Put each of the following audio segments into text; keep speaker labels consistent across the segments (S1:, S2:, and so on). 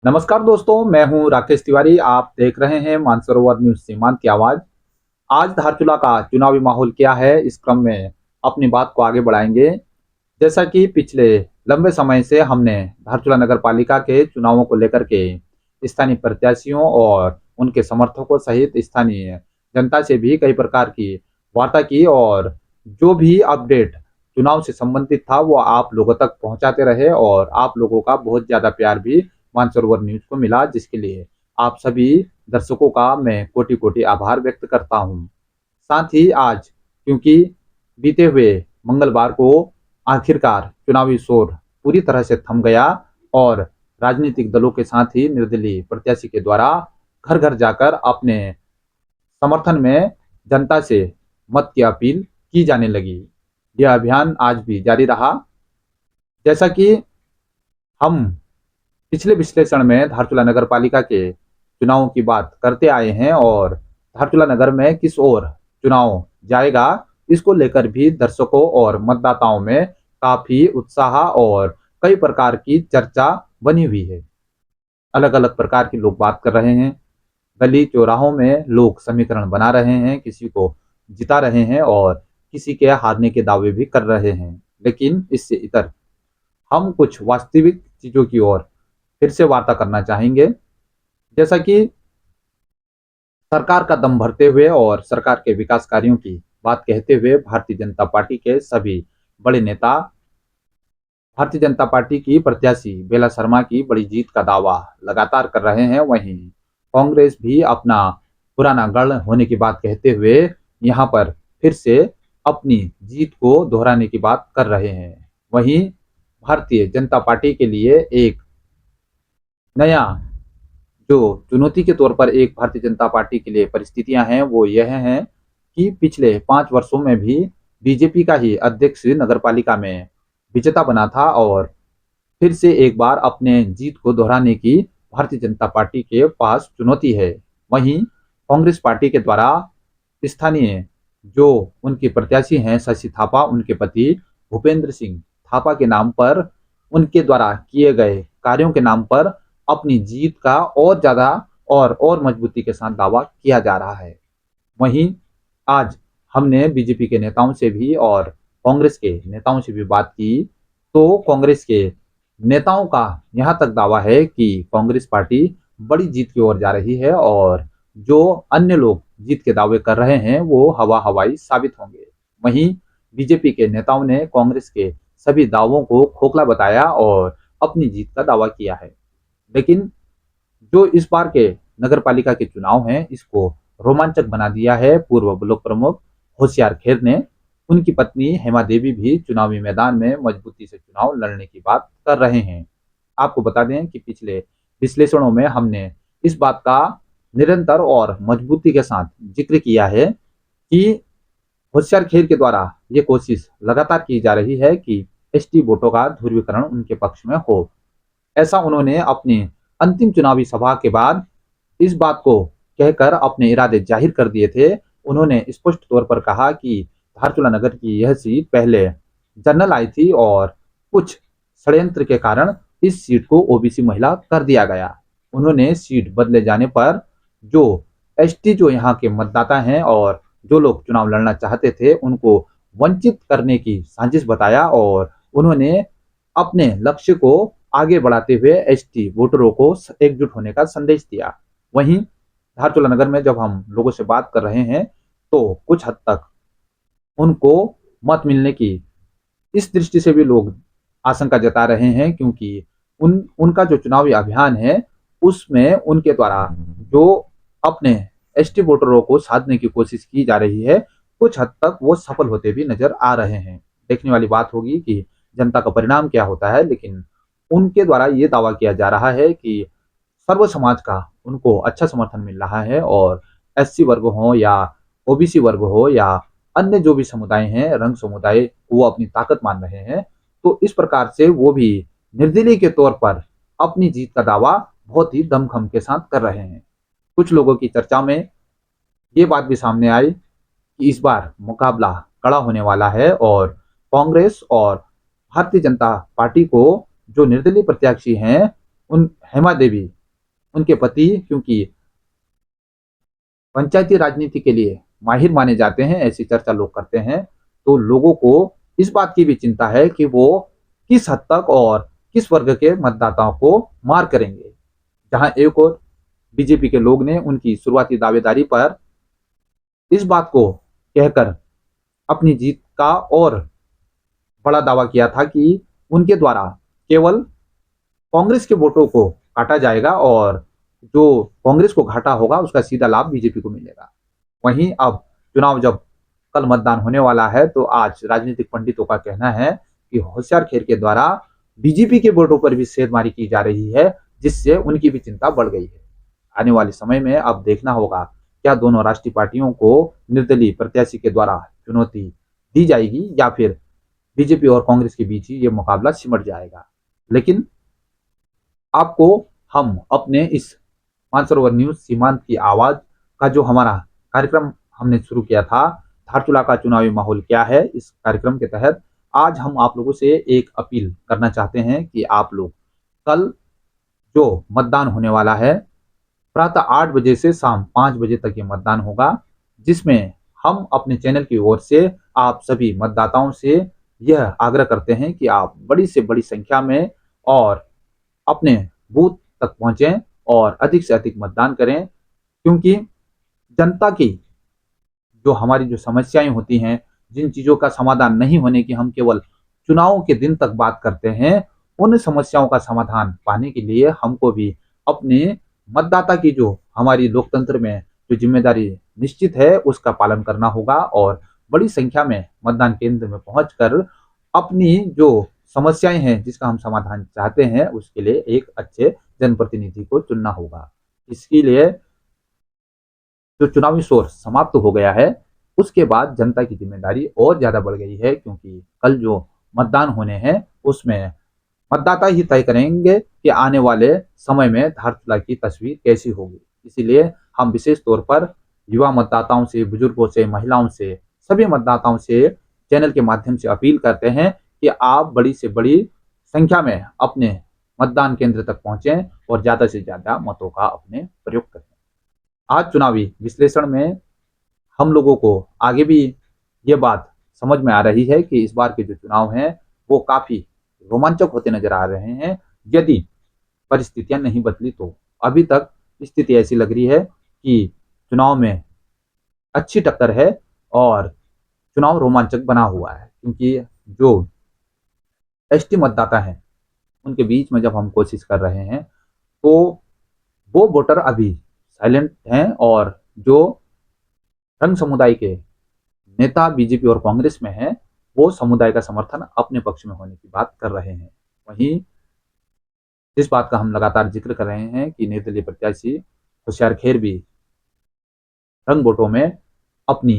S1: नमस्कार दोस्तों, मैं हूं राकेश तिवारी। आप देख रहे हैं मानसरोवर न्यूज सीमांत की आवाज। आज धारचूला का चुनावी माहौल क्या है, इस क्रम में अपनी बात को आगे बढ़ाएंगे। जैसा कि पिछले लंबे समय से हमने धारचूला नगर पालिका के चुनावों को लेकर के स्थानीय प्रत्याशियों और उनके समर्थकों सहित स्थानीय जनता से भी कई प्रकार की वार्ता की और जो भी अपडेट चुनाव से संबंधित था वो आप लोगों तक पहुंचाते रहे और आप लोगों का बहुत ज्यादा प्यार भी मानसरोवर न्यूज को मिला, जिसके लिए आप सभी दर्शकों का मैं कोटि कोटि आभार व्यक्त करता हूं। साथ ही आज क्योंकि बीते हुए मंगलवार को आखिरकार चुनावी शोर पूरी तरह से थम गया और राजनीतिक दलों के साथ ही निर्दलीय प्रत्याशी के द्वारा घर घर जाकर अपने समर्थन में जनता से मत की अपील की जाने लगी। यह अभियान आज भी जारी रहा। जैसा कि हम पिछले विश्लेषण में धारचूला नगर पालिका के चुनावों की बात करते आए हैं और धारचूला नगर में किस ओर चुनाव जाएगा, इसको लेकर भी दर्शकों और मतदाताओं में काफी उत्साह और कई प्रकार की चर्चा बनी हुई है। अलग अलग प्रकार के लोग बात कर रहे हैं, गली चौराहों में लोग समीकरण बना रहे हैं, किसी को जिता रहे हैं और किसी के हारने के दावे भी कर रहे हैं। लेकिन इससे इतर हम कुछ वास्तविक चीजों की ओर फिर से वार्ता करना चाहेंगे। जैसा कि सरकार का दम भरते हुए और सरकार के विकास कार्यों की बात कहते हुए भारतीय जनता पार्टी के सभी बड़े नेता भारतीय जनता पार्टी की प्रत्याशी बेला शर्मा की बड़ी जीत का दावा लगातार कर रहे हैं, वहीं कांग्रेस भी अपना पुराना गढ़ होने की बात कहते हुए यहां पर फिर से अपनी जीत को दोहराने की बात कर रहे हैं। वहीं भारतीय जनता पार्टी के लिए एक नया जो चुनौती के तौर पर एक भारतीय जनता पार्टी के लिए परिस्थितियां हैं वो यह हैं कि पिछले 5 वर्षों में भी बीजेपी का ही अध्यक्ष नगर पालिका में विजेता बना था और फिर से एक बार अपने जीत को दोहराने की भारतीय जनता पार्टी के पास चुनौती है। वहीं कांग्रेस पार्टी के द्वारा स्थानीय जो उनके प्रत्याशी हैं शशि थापा, उनके पति भूपेंद्र सिंह थापा के नाम पर, उनके द्वारा किए गए कार्यों के नाम पर अपनी जीत का और ज्यादा और मजबूती के साथ दावा किया जा रहा है। वहीं आज हमने बीजेपी के नेताओं से भी और कांग्रेस के नेताओं से भी बात की, तो कांग्रेस के नेताओं का यहां तक दावा है कि कांग्रेस पार्टी बड़ी जीत की ओर जा रही है और जो अन्य लोग जीत के दावे कर रहे हैं वो हवा हवाई साबित होंगे। वहीं बीजेपी के नेताओं ने कांग्रेस के सभी दावों को खोखला बताया और अपनी जीत का दावा किया है। लेकिन जो इस बार के नगर पालिका के चुनाव हैं इसको रोमांचक बना दिया है पूर्व ब्लॉक प्रमुख होशियार खेर ने। उनकी पत्नी हेमा देवी भी चुनावी मैदान में मजबूती से चुनाव लड़ने की बात कर रहे हैं। आपको बता दें कि पिछले विश्लेषणों में हमने इस बात का निरंतर और मजबूती के साथ जिक्र किया है कि होशियार खेर के द्वारा ये कोशिश लगातार की जा रही है कि एसटी वोटों का ध्रुवीकरण उनके पक्ष में हो। ऐसा उन्होंने अपनी अंतिम चुनावी सभा के बाद इस बात को कहकर अपने इरादे जाहिर कर दिए थे। उन्होंने स्पष्ट तौर पर कहा कि धारचूला नगर की यह सीट पहले जनरल आई थी और कुछ षड्यंत्र के कारण इस सीट को ओबीसी महिला कर दिया गया। उन्होंने सीट बदले जाने पर जो एसटी जो यहाँ के मतदाता हैं और जो लोग चुनाव लड़ना चाहते थे उनको वंचित करने की साजिश बताया और उन्होंने अपने लक्ष्य को आगे बढ़ाते हुए एसटी वोटरों को एकजुट होने का संदेश दिया। वहीं धारचूला नगर में जब हम लोगों से बात कर रहे हैं तो कुछ हद तक उनको मत मिलने की इस दृष्टि से भी लोग आशंका जता रहे हैं, क्योंकि उनका जो चुनावी अभियान है उसमें उनके द्वारा जो अपने एसटी वोटरों को साधने की कोशिश की जा रही है, कुछ हद तक वो सफल होते भी नजर आ रहे हैं। देखने वाली बात होगी कि जनता का परिणाम क्या होता है, लेकिन उनके द्वारा ये दावा किया जा रहा है कि सर्व समाज का उनको अच्छा समर्थन मिल रहा है और एससी वर्ग हो या ओबीसी वर्ग हो या अन्य जो भी समुदाय हैं, रंग समुदाय, वो अपनी ताकत मान रहे हैं। तो इस प्रकार से वो भी निर्दलीय के तौर पर अपनी जीत का दावा बहुत ही दमखम के साथ कर रहे हैं। कुछ लोगों की चर्चा में ये बात भी सामने आई कि इस बार मुकाबला कड़ा होने वाला है और कांग्रेस और भारतीय जनता पार्टी को जो निर्दलीय प्रत्याशी हैं उन हेमा देवी, उनके पति, क्योंकि पंचायती राजनीति के लिए माहिर माने जाते हैं, ऐसी चर्चा लोग करते हैं। तो लोगों को इस बात की भी चिंता है कि वो किस हद तक और किस वर्ग के मतदाताओं को मार करेंगे। जहां एक और बीजेपी के लोग ने उनकी शुरुआती दावेदारी पर इस बात को कहकर अपनी जीत का और बड़ा दावा किया था कि उनके द्वारा केवल कांग्रेस के वोटों को काटा जाएगा और जो कांग्रेस को घाटा होगा उसका सीधा लाभ बीजेपी को मिलेगा। वहीं अब चुनाव जब कल मतदान होने वाला है तो आज राजनीतिक पंडितों का कहना है कि होशियारखेर के द्वारा बीजेपी के वोटों पर भी सेधमारी की जा रही है, जिससे उनकी भी चिंता बढ़ गई है। आने वाले समय में अब देखना होगा क्या दोनों राष्ट्रीय पार्टियों को निर्दलीय प्रत्याशी के द्वारा चुनौती दी जाएगी या फिर बीजेपी और कांग्रेस के बीच ही ये मुकाबला सिमट जाएगा। लेकिन आपको हम अपने इस मानसरोवर न्यूज सीमांत की आवाज का जो हमारा कार्यक्रम हमने शुरू किया था, धारचूला का चुनावी माहौल क्या है, इस कार्यक्रम के तहत आज हम आप लोगों से एक अपील करना चाहते हैं कि आप लोग कल जो मतदान होने वाला है प्रातः 8 बजे से शाम 5 बजे तक ये मतदान होगा, जिसमें हम अपने चैनल की ओर से आप सभी मतदाताओं से यह आग्रह करते हैं कि आप बड़ी से बड़ी संख्या में और अपने बूथ तक पहुंचें और अधिक से अधिक मतदान करें, क्योंकि जनता की जो हमारी जो समस्याएं होती हैं, जिन चीज़ों का समाधान नहीं होने की हम केवल चुनावों के दिन तक बात करते हैं, उन समस्याओं का समाधान पाने के लिए हमको भी अपने मतदाता की जो हमारी लोकतंत्र में जो जिम्मेदारी निश्चित है उसका पालन करना होगा और बड़ी संख्या में मतदान केंद्र में पहुंचकर अपनी जो समस्याएं हैं जिसका हम समाधान चाहते हैं उसके लिए एक अच्छे जनप्रतिनिधि को चुनना होगा। इसके लिए जो चुनावी शोर समाप्त हो गया है उसके बाद जनता की जिम्मेदारी और ज्यादा बढ़ गई है, क्योंकि कल जो मतदान होने हैं उसमें मतदाता ही तय करेंगे कि आने वाले समय में धारचूला की तस्वीर कैसी होगी। इसीलिए हम विशेष तौर पर युवा मतदाताओं से, बुजुर्गों से, महिलाओं से, सभी मतदाताओं से चैनल के माध्यम से अपील करते हैं कि आप बड़ी से बड़ी संख्या में अपने मतदान केंद्र तक पहुंचें और ज्यादा से ज्यादा मतों का अपने प्रयोग करें। आज चुनावी विश्लेषण में हम लोगों को आगे भी ये बात समझ में आ रही है कि इस बार के जो चुनाव हैं वो काफी रोमांचक होते नजर आ रहे हैं। यदि परिस्थितियां नहीं बदली तो अभी तक स्थिति ऐसी लग रही है कि चुनाव में अच्छी टक्कर है और चुनाव रोमांचक बना हुआ है, क्योंकि जो एसटी मतदाता हैं उनके बीच में जब हम कोशिश कर रहे हैं तो वो वोटर अभी साइलेंट हैं और जो रंग समुदाय के नेता बीजेपी और कांग्रेस में हैं वो समुदाय का समर्थन अपने पक्ष में होने की बात कर रहे हैं। वहीं इस बात का हम लगातार जिक्र कर रहे हैं कि निर्दलीय प्रत्याशी होशियारखेर भी रंग वोटों में अपनी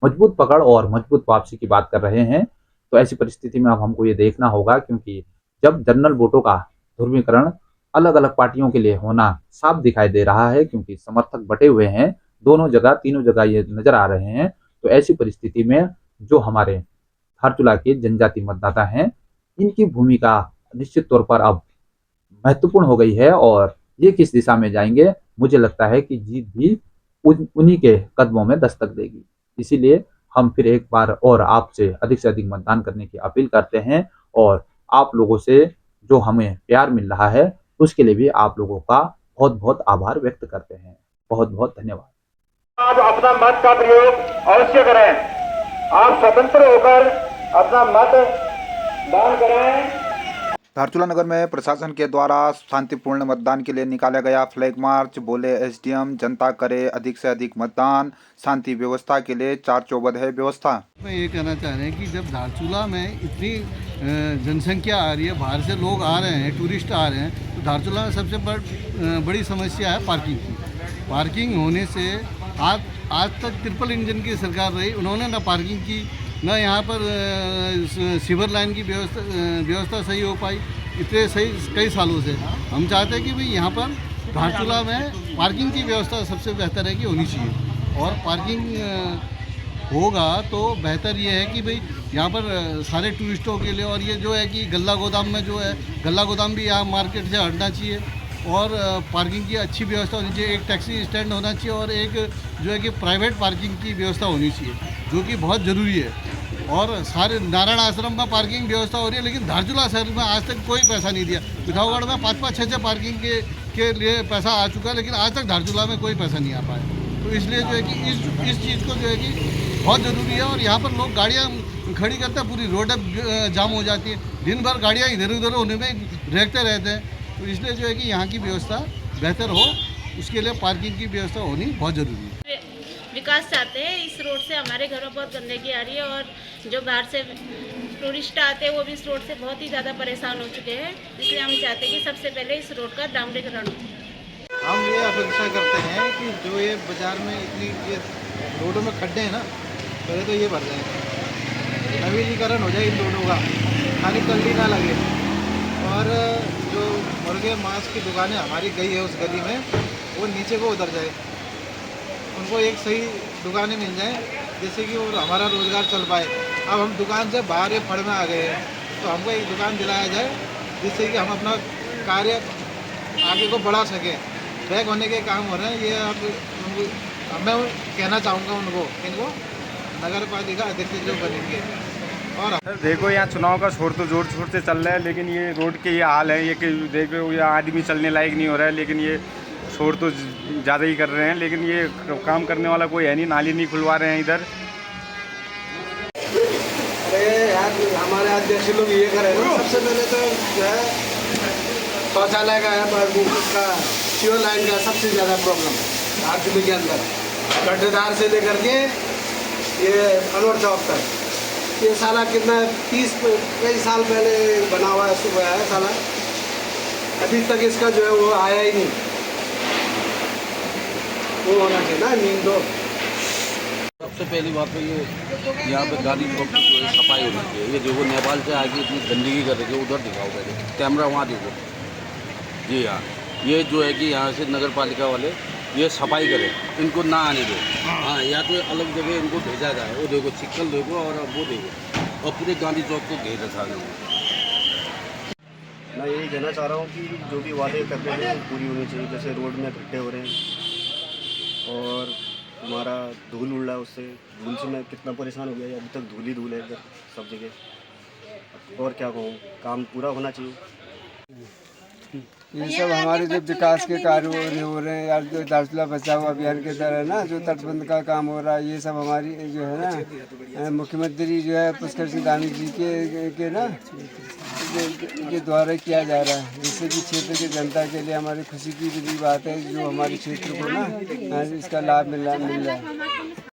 S1: मजबूत पकड़ और मजबूत वापसी की बात कर रहे हैं। तो ऐसी परिस्थिति में अब हमको ये देखना होगा, क्योंकि जब जनरल वोटों का ध्रुवीकरण अलग अलग पार्टियों के लिए होना साफ दिखाई दे रहा है, क्योंकि समर्थक बटे हुए हैं दोनों जगह, तीनों जगह ये नजर आ रहे हैं। तो ऐसी परिस्थिति में जो हमारे धारचूला के जनजाति मतदाता हैं इनकी भूमिका निश्चित तौर पर अब महत्वपूर्ण हो गई है और ये किस दिशा में जाएंगे मुझे लगता है कि जीत भी उन्हीं के कदमों में दस्तक देगी। इसीलिए हम फिर एक बार और आपसे से अधिक मतदान करने की अपील करते हैं और आप लोगों से जो हमें प्यार मिल रहा है उसके लिए भी आप लोगों का बहुत बहुत आभार व्यक्त करते हैं। बहुत बहुत धन्यवाद।
S2: आप अपना मत का प्रयोग अवश्य करें। आप स्वतंत्र होकर अपना मत दान करें।
S3: धारचूला नगर में प्रशासन के द्वारा शांतिपूर्ण मतदान के लिए निकाला गया फ्लैग मार्च। बोले एसडीएम, जनता करे अधिक से अधिक मतदान, शांति व्यवस्था के लिए चार चौबंद है व्यवस्था।
S4: मैं ये कहना चाह रहे हैं कि जब धारचूला में इतनी जनसंख्या आ रही है, बाहर से लोग आ रहे हैं, टूरिस्ट आ रहे हैं, तो धारचूला में सबसे बड़ी समस्या है पार्किंग की। पार्किंग होने से आज तक ट्रिपल इंजन की सरकार रही, उन्होंने ना पार्किंग की, ना यहाँ पर सीवर लाइन की व्यवस्था सही हो पाई इतने सही कई सालों से। हम चाहते हैं कि भाई यहाँ पर धारचूला में पार्किंग की व्यवस्था सबसे बेहतर है कि होनी चाहिए और पार्किंग होगा तो बेहतर ये है कि भाई यहाँ पर सारे टूरिस्टों के लिए, और ये जो है कि गल्ला गोदाम में जो है, गल्ला गोदाम भी यहाँ मार्केट से हटना चाहिए, और पार्किंग की अच्छी व्यवस्था होनी चाहिए। एक टैक्सी स्टैंड होना चाहिए और एक जो है कि प्राइवेट पार्किंग की व्यवस्था होनी चाहिए, जो कि बहुत ज़रूरी है। और सारे नारायण आश्रम में पार्किंग व्यवस्था हो रही है, लेकिन धारचूला शहर में आज तक कोई पैसा नहीं दिया। पिथौरागढ़ में 5-5, 6-6 पार्किंग के लिए पैसा आ चुका है, लेकिन आज तक धारचूला में कोई पैसा नहीं आ पाया। तो इसलिए जो है कि इस चीज़ को जो है कि बहुत ज़रूरी है। और यहाँ पर लोग गाड़ियाँ खड़ी करते हैं, पूरी रोड जाम हो जाती है, दिन भर गाड़ियाँ इधर उधर होने में रहते रहते हैं। तो इसलिए जो है कि यहाँ की व्यवस्था बेहतर हो, उसके लिए पार्किंग की व्यवस्था होनी बहुत ज़रूरी है।
S5: विकास चाहते हैं। इस रोड से हमारे घरों में बहुत गंदगी आ रही है, और जो बाहर से टूरिस्ट आते हैं वो भी इस रोड से बहुत ही ज़्यादा परेशान हो चुके हैं। इसलिए हम चाहते हैं कि सबसे पहले इस रोड का डामरीकरण हो।
S6: हम ये अपेक्षा करते हैं कि जो ये बाज़ार में इतनी ये रोडों में खड्डे हैं ना, पहले तो ये भर जाए, नवीनीकरण हो जाए इन रोडों का, खाली कल्ली ना लगे। और जो मुर्गे मांस की दुकानें हमारी गई है उस गली में, वो नीचे को उतर जाए, उनको एक सही दुकानें मिल जाएं, जैसे कि वो हमारा रोज़गार चल पाए। अब हम दुकान से बाहर ये फड़ में आ गए हैं, तो हमको एक दुकान दिलाया जाए जिससे कि हम अपना कार्य आगे को बढ़ा सकें। बैक होने के काम हो रहे हैं, ये अब मैं कहना चाहूँगा उनको, इनको नगर पालिका अध्यक्ष जो बनेंगे। और
S7: सर देखो, यहाँ चुनाव का शोर तो जोर शोर से चल रहा है, लेकिन ये रोड के ये हाल है, ये कि देखो ये आदमी चलने लायक नहीं हो रहा है। लेकिन ये शोर तो ज़्यादा ही कर रहे हैं, लेकिन ये काम करने वाला कोई है नहीं, नाली नहीं खुलवा रहे हैं इधर।
S6: अरे यार, हमारे अध्यक्ष लोग ये करें ना, सबसे पहले तो जो है शौचालय का है, का सीवर लाइन का सबसे ज़्यादा प्रॉब्लम है धारचूले के अंदर। गड्ढेदार से लेकर के ये अनवर चौक तक, ये साला कितना 30 कई साल पहले बना हुआ है, सुबह है साला, अभी तक इसका जो है वो आया ही नहीं। वो होना चाहिए ना नींद दो।
S8: सबसे पहली बात तो ये यहाँ पे गाड़ी चौक की जो है सफाई होनी चाहिए। ये देखो नेपाल से आके इतनी गंदगी कर रही है, उधर दिखाओ पहले कैमरा, वहाँ देखो। जी हाँ, ये जो है कि यहाँ से नगर पालिका वाले ये सफाई करें, इनको ना आने दो। हाँ, या तो अलग जगह इनको भेजा जाए। वो देखो चिक्कल देखो और वो देखो, और पूरे गांधी चौक को घेर रखा है।
S9: मैं यही कहना चाह रहा हूँ कि जो भी वादे करते हैं पूरी होनी चाहिए। जैसे रोड में गड्ढे हो रहे हैं और हमारा धूल उड़ रहा है, उससे धूल से मैं कितना परेशान हो गया। अभी तक धूल ही धूल है इधर सब जगह। और क्या कहूँ, काम पूरा होना चाहिए।
S10: ये सब हमारे जो विकास के कार्य हो रहे हैं यार, जो धारचूला बचाओ अभियान के तरह ना, जो तटबंध का काम हो रहा है, ये सब हमारी जो है ना मुख्यमंत्री जो है पुष्कर सिंह धामी जी के ना के द्वारा किया जा रहा है, जिससे कि क्षेत्र की जनता के लिए हमारी खुशी की भी बात है, जो हमारे क्षेत्र को ना इसका लाभ मिल रहा है।